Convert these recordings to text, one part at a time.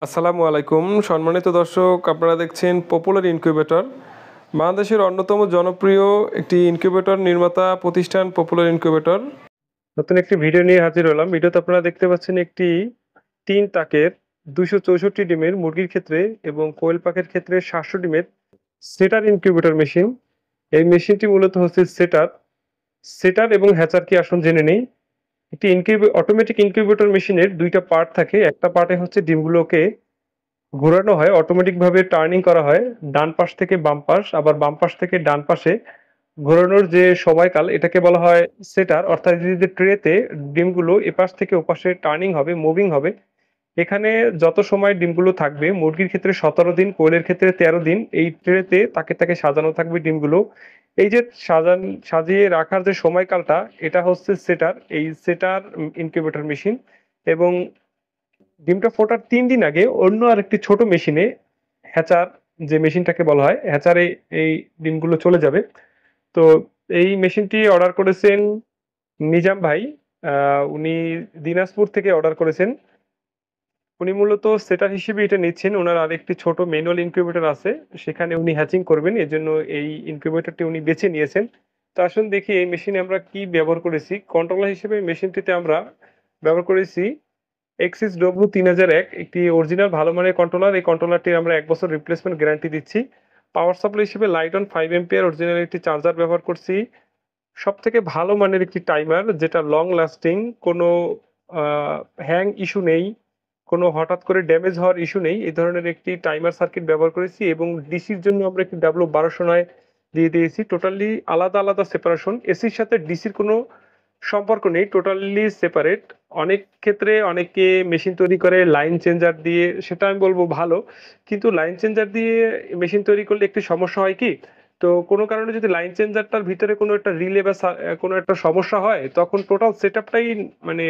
আসসালামু আলাইকুম সম্মানিত দর্শক, আপনারা দেখছেন পপুলার ইনকিউবেটর, বাংলাদেশের অন্যতম জনপ্রিয় একটি ইনকিউবেটর নির্মাতা প্রতিষ্ঠান পপুলার ইনকিউবেটর। নতুন একটি ভিডিও নিয়ে হাজির হলাম। ভিডিওতে আপনারা দেখতে পাচ্ছেন একটি ৩ তাকের ২৬৪ ডিমের মুরগির ক্ষেত্রে এবং কোয়েল পাখির ক্ষেত্রে ৭০০ ডিমের সেটার ইনকিউবেটর মেশিন। এই মেশিনটি মূলত হচ্ছে সেটার এবং হ্যাচার কি আসুন জেনে নেই। একটি অটোমেটিক ইনকিউবেটর মেশিনের ২ টা পার্ট থাকে। একটা পার্টে হচ্ছে ডিমগুলোকে ঘোরানো হয়, অটোমেটিক ভাবে টার্নিং করা হয় ডান পাশ থেকে বাম পাশ, আবার বাম পাশ থেকে ডান পাশে ঘোরানোর যে সময়কাল এটাকে বলা হয় সেটার। অর্থাৎ এই যে ট্রেতে ডিমগুলো এপাশ থেকে ওপাশে টার্নিং হবে, মুভিং হবে, এখানে যত সময় ডিমগুলো থাকবে, মুরগির ক্ষেত্রে ১৭ দিন, কোয়েলের ক্ষেত্রে ১৩ দিন, এই ট্রেতে তাকে তাকে সাজানো থাকবে ডিমগুলো। এই যে সাজিয়ে রাখার যে সময়কালটা, এটা হচ্ছে সেটার, এই সেটার ইনকিউবেটর মেশিন। এবং ডিমটা ফোটার ৩ দিন আগে অন্য আরেকটি ছোট মেশিনে হ্যাচার, যে মেশিনটাকে বলা হয় হ্যাচারে, এই ডিমগুলো চলে যাবে। তো এই মেশিনটি অর্ডার করেছেন নিজাম ভাই। উনি দিনাজপুর থেকে অর্ডার করেছেন। উনি মূলত সেটার হিসেবে এটা নিচ্ছেন। উনার আরেকটি ছোট ম্যানুয়াল ইনকিউবেটর আছে। সেখানে উনি হ্যাচিং করবেন। এজন্য এই ইনকিউবেটরটি উনি বেছে নিয়েছেন। তো আসুন দেখি এই মেশিনে আমরা কি ব্যবহার করেছি। কন্ট্রোলার হিসেবে মেশিনটিতে আমরা ব্যবহার করেছি Axis W3001, একটি অরিজিনাল ভালো মানের কন্ট্রোলার। এই কন্ট্রোলারটির আমরা ১ বছর রিপ্লেসমেন্ট গ্যারান্টি দিচ্ছি। পাওয়ার সাপ্লাই হিসেবে লাইটন 5 অ্যাম্পিয়ার অরিজিনাল একটি চার্জার ব্যবহার করছি। সবথেকে ভালো মানের একটি টাইমার, যেটা লং লাস্টিং, কোনো আ হ্যাং ইস্যু নেই, কোনো হঠাৎ করে ড্যামেজ হওয়ার ইস্যু নেই। এই ধরনের একটি টাইমার সার্কিট ব্যবহার করেছি এবং ডিসির জন্য আমরা একটি W1209 দিয়ে দিয়েছি। টোটালি আলাদা, আলাদা সেপারেশন। এসির সাথে ডিসির কোনো সম্পর্ক নেই, টোটালি সেপারেট। অনেক ক্ষেত্রে অনেকে মেশিন তৈরি করে লাইন চেঞ্জার দিয়ে, সেটা আমি বলব ভালো। কিন্তু লাইন চেঞ্জার দিয়ে মেশিন তৈরি করলে একটি সমস্যা হয় কি? তো কোনো কারণে যদি লাইন চেঞ্জারটার ভিতরে কোনো একটা রিলে বা কোনো একটা সমস্যা হয়, তখন টোটাল সেটআপটাই মানে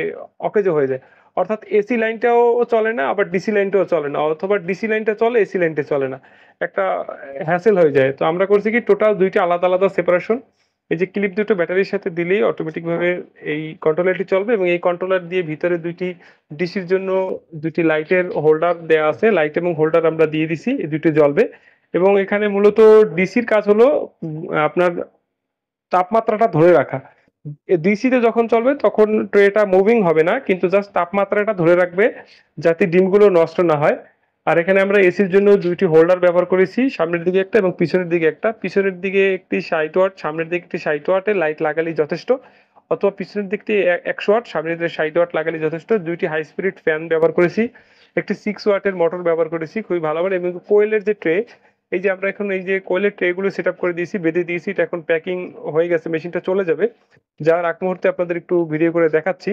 অকেজো হয়ে যায়। অর্থাৎ এসি লাইনটাও চলে না, আবার ডিসি লাইনটাও চলে না, অথবা ডিসি লাইনটা চলে, এসি লাইনটা চলে না। একটা হ্যাসেল হয়ে যায়। তো আমরা করছি কি, টোটাল ২ টা আলাদা, আলাদা সেপারেশন। এই যে ক্লিপ দুটো ব্যাটারির সাথে দিলেই অটোমেটিক ভাবে এই কন্ট্রোলারটি চলবে এবং এই কন্ট্রোলার দিয়ে ভিতরে ২ টি ডিসির জন্য ২ টি লাইটের হোল্ডার দেয়া আছে। লাইট এবং হোল্ডার আমরা দিয়ে দিছি। এই ২ টি জ্বলবে এবং এখানে মূলত ডিসির কাজ হলো আপনার তাপমাত্রাটা ধরে রাখা। ডিসিতে যখন চলবে তখন ট্রেটা মুভিং হবে না, কিন্তু জাস্ট তাপমাত্রাটা ধরে রাখবে যাতে ডিমগুলো নষ্ট না হয়। আর এখানে আমরা এসির জন্য ২ টি হোল্ডার ব্যবহার করেছি, সামনের দিকে একটা এবং পিছনের দিকে একটা। পিছনের দিকে একটি ৬০ ওয়াট, সামনের দিকে একটি ৬০ ওয়াটের লাইট লাগালেই যথেষ্ট, অথবা পিছনের দিকটি ১০০ ওয়াট, সামনের দিকে ৬০ ওয়াট লাগালেই যথেষ্ট। ২ টি হাই স্পিড ফ্যান ব্যবহার করেছি, একটি 6 ওয়াটের মোটর ব্যবহার করেছি, খুবই ভালো মানের। এবং কোয়েলের যে ট্রে, এই যে আমরা এখন এই যে কোয়েলের ট্রে গুলো সেট আপ করে দিয়েছি, বেঁধে দিয়েছি, এটা এখন প্যাকিং হয়ে গেছে, মেশিনটা চলে যাবে। যাওয়ার আগ মুহূর্তে আপনাদের একটু ভিডিও করে দেখাচ্ছি।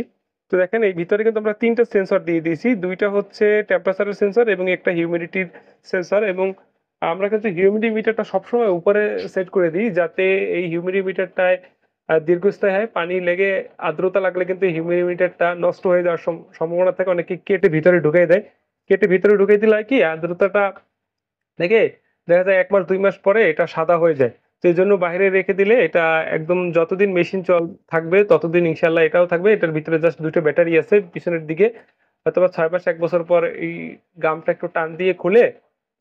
তো দেখেন এই ভিতরে কিন্তু আমরা ৩ টা সেন্সর দিয়ে দিয়েছি। ২ টা হচ্ছে টেম্পারেচারের সেন্সর এবং একটা হিউমিডিটির সেন্সর। এবং আমরা কিন্তু হিউমিডিটি মিটারটা সবসময় উপরে সেট করে দিই, যাতে এই হিউমিডিটি মিটারটায় দীর্ঘস্থায়ী হয়। পানি লেগে আর্দ্রতা লাগলে কিন্তু হিউমিডিটি মিটারটা নষ্ট হয়ে যাওয়ার সম্ভাবনা থাকে। অনেকে কেটে ভিতরে ঢুকিয়ে দেয়। কেটে ভিতরে ঢুকিয়ে দিলে হয় কি, আর্দ্রতাটা লেগে দেখা যায় ১ মাস ২ মাস পরে এটা সাদা হয়ে যায়। তো এজন্য বাহিরে রেখে দিলে এটা একদম যতদিন মেশিন থাকবে ততদিন ইনশাআল্লাহ এটাও থাকবে। এটার ভিতরে জাস্ট ২ টা ব্যাটারি আছে পিছনের দিকে। হয়তোবা ৬ মাস ১ বছর পর এই গামটা একটু টান দিয়ে খুলে,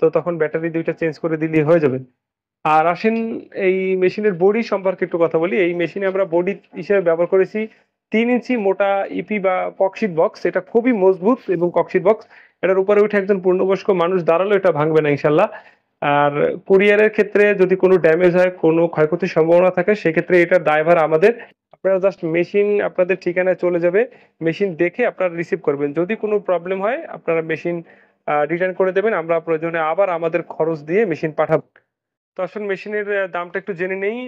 তো তখন ব্যাটারি ২ টা চেঞ্জ করে দিলেই হয়ে যাবে। আর আসেন এই মেশিনের বডি সম্পর্কে একটু কথা বলি। এই মেশিনে আমরা বডি হিসেবে ব্যবহার করেছি ৩ ইঞ্চি মোটা ইপি বা ককশিট বক্স। এটা খুবই মজবুত এবং ককশিট বক্স। এটার উপরে উঠে একজন পূর্ণবয়স্ক মানুষ দাঁড়ালেও এটা ভাঙবে না ইনশাআল্লাহ। আর কুরিয়ারের ক্ষেত্রে যদি কোনো ড্যামেজ হয়, কোনো ক্ষয়ক্ষতির সম্ভাবনা থাকে, সেক্ষেত্রে এটার দায়ভার আমাদের। আপনারা জাস্ট মেশিন আপনাদের ঠিকানায় চলে যাবে। মেশিন দেখে আপনারা রিসিভ করবেন। যদি কোনো প্রবলেম হয় আপনারা মেশিন রিটার্ন করে দেবেন। আমরা প্রয়োজনে আবার আমাদের খরচ দিয়ে মেশিন পাঠাবো। তো আসলে মেশিনের দামটা একটু জেনে নেই।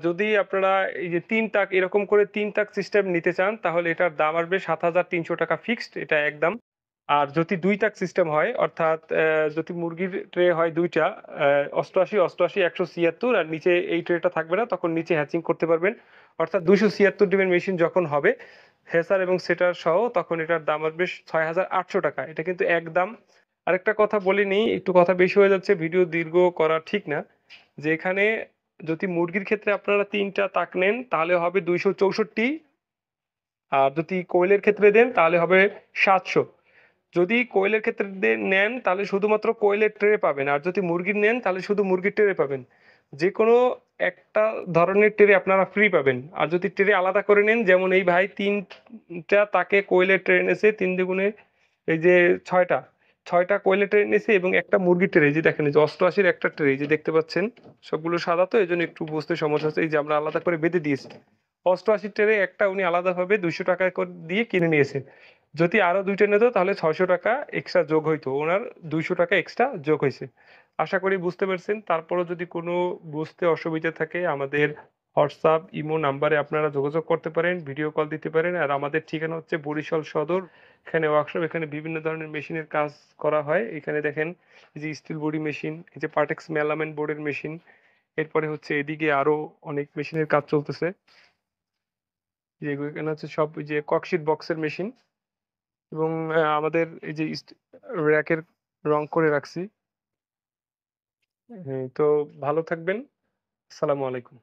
যদি আপনারা এই যে ৩ তাক এরকম করে ৩ তাক সিস্টেম নিতে চান, তাহলে এটার দাম আসবে ৳৭,৩০০ ফিক্সড, এটা একদম। আর যদি ২ তাক সিস্টেম হয়, অর্থাৎ যদি মুরগির ট্রে হয় ২ টা, ৮৮, ৮৮, ১৭৬ আর নিচে এই ট্রেটা থাকবে না, তখন নিচে হ্যাচিং করতে পারবেন। অর্থাৎ ২৭৬ ডিমের মেশিন যখন হবে, হেসার এবং সেটার সহ, তখন এটার দাম আসবে ৳৬,৮০০। এটা কিন্তু একদম। আরেকটা কথা বলে নিই, একটু কথা বেশি হয়ে যাচ্ছে, ভিডিও দীর্ঘ করা ঠিক না। যে এখানে যদি মুরগির ক্ষেত্রে আপনারা ৩ টা তাক নেন তাহলে হবে ২৬৪, আর যদি কোয়েলের ক্ষেত্রে দেন তাহলে হবে ৭০০। যদি কোয়েলের ক্ষেত্রে নেন তাহলে শুধুমাত্র কোয়েলের ট্রে পাবেন, আর যদি মুরগির নেন তাহলে শুধু মুরগির ট্রে পাবেন। যে কোনো একটা ধরনের ট্রে আপনারা ফ্রি পাবেন। আর যদি ট্রে আলাদা করে নেন, যেমন এই ভাই তিনটা তাকে কোয়েলের ট্রে এনেছে, 3 দুগুণে এই যে ছয়টা, ছয়টা কোয়েলের ট্রে এনেছে এবং একটা মুরগির ট্রে। এই যে দেখেন, এই যে 88-এর একটা ট্রে, এই যে দেখতে পাচ্ছেন সবগুলো সাদা, তো এই জন্য একটু বুঝতে সমস্যা হচ্ছে। এই যে আমরা আলাদা করে বেঁধে দিয়েছি। 88 ট্রে একটা উনি আলাদাভাবে 200 টাকা করে দিয়ে কিনে নিয়েছেন। যদি আরো 2টা নিত তাহলে 600 টাকা এক্সট্রা যোগ হইতো, ওনার 200 টাকা এক্সট্রা যোগ হয়েছে। আশা করি বুঝতে পারছেন। তারপরও যদি কোনো বুঝতে অসুবিধা থাকে, আমাদের হোয়াটসঅ্যাপ ইমো নাম্বারে আপনারা যোগাযোগ করতে পারেন, ভিডিও কল দিতে পারেন। আর আমাদের ঠিকানা হচ্ছে বরিশাল সদর, এখানে ওয়ার্কশপ, এখানে বিভিন্ন ধরনের মেশিনের কাজ করা হয়। এখানে দেখেন এই যে স্টিল বডি মেশিন, এই যে পার্টেক্স মেলামেন বোর্ডের মেশিন, এরপরে হচ্ছে এদিকে আরো অনেক মেশিনের কাজ চলতেছে। যে এখানে হচ্ছে সব ওই যে ককশিট বক্সের মেশিন, এবং আমাদের এই যে র্যাকের রং করে রাখছি। তো ভালো থাকবেন। আসসালামু আলাইকুম।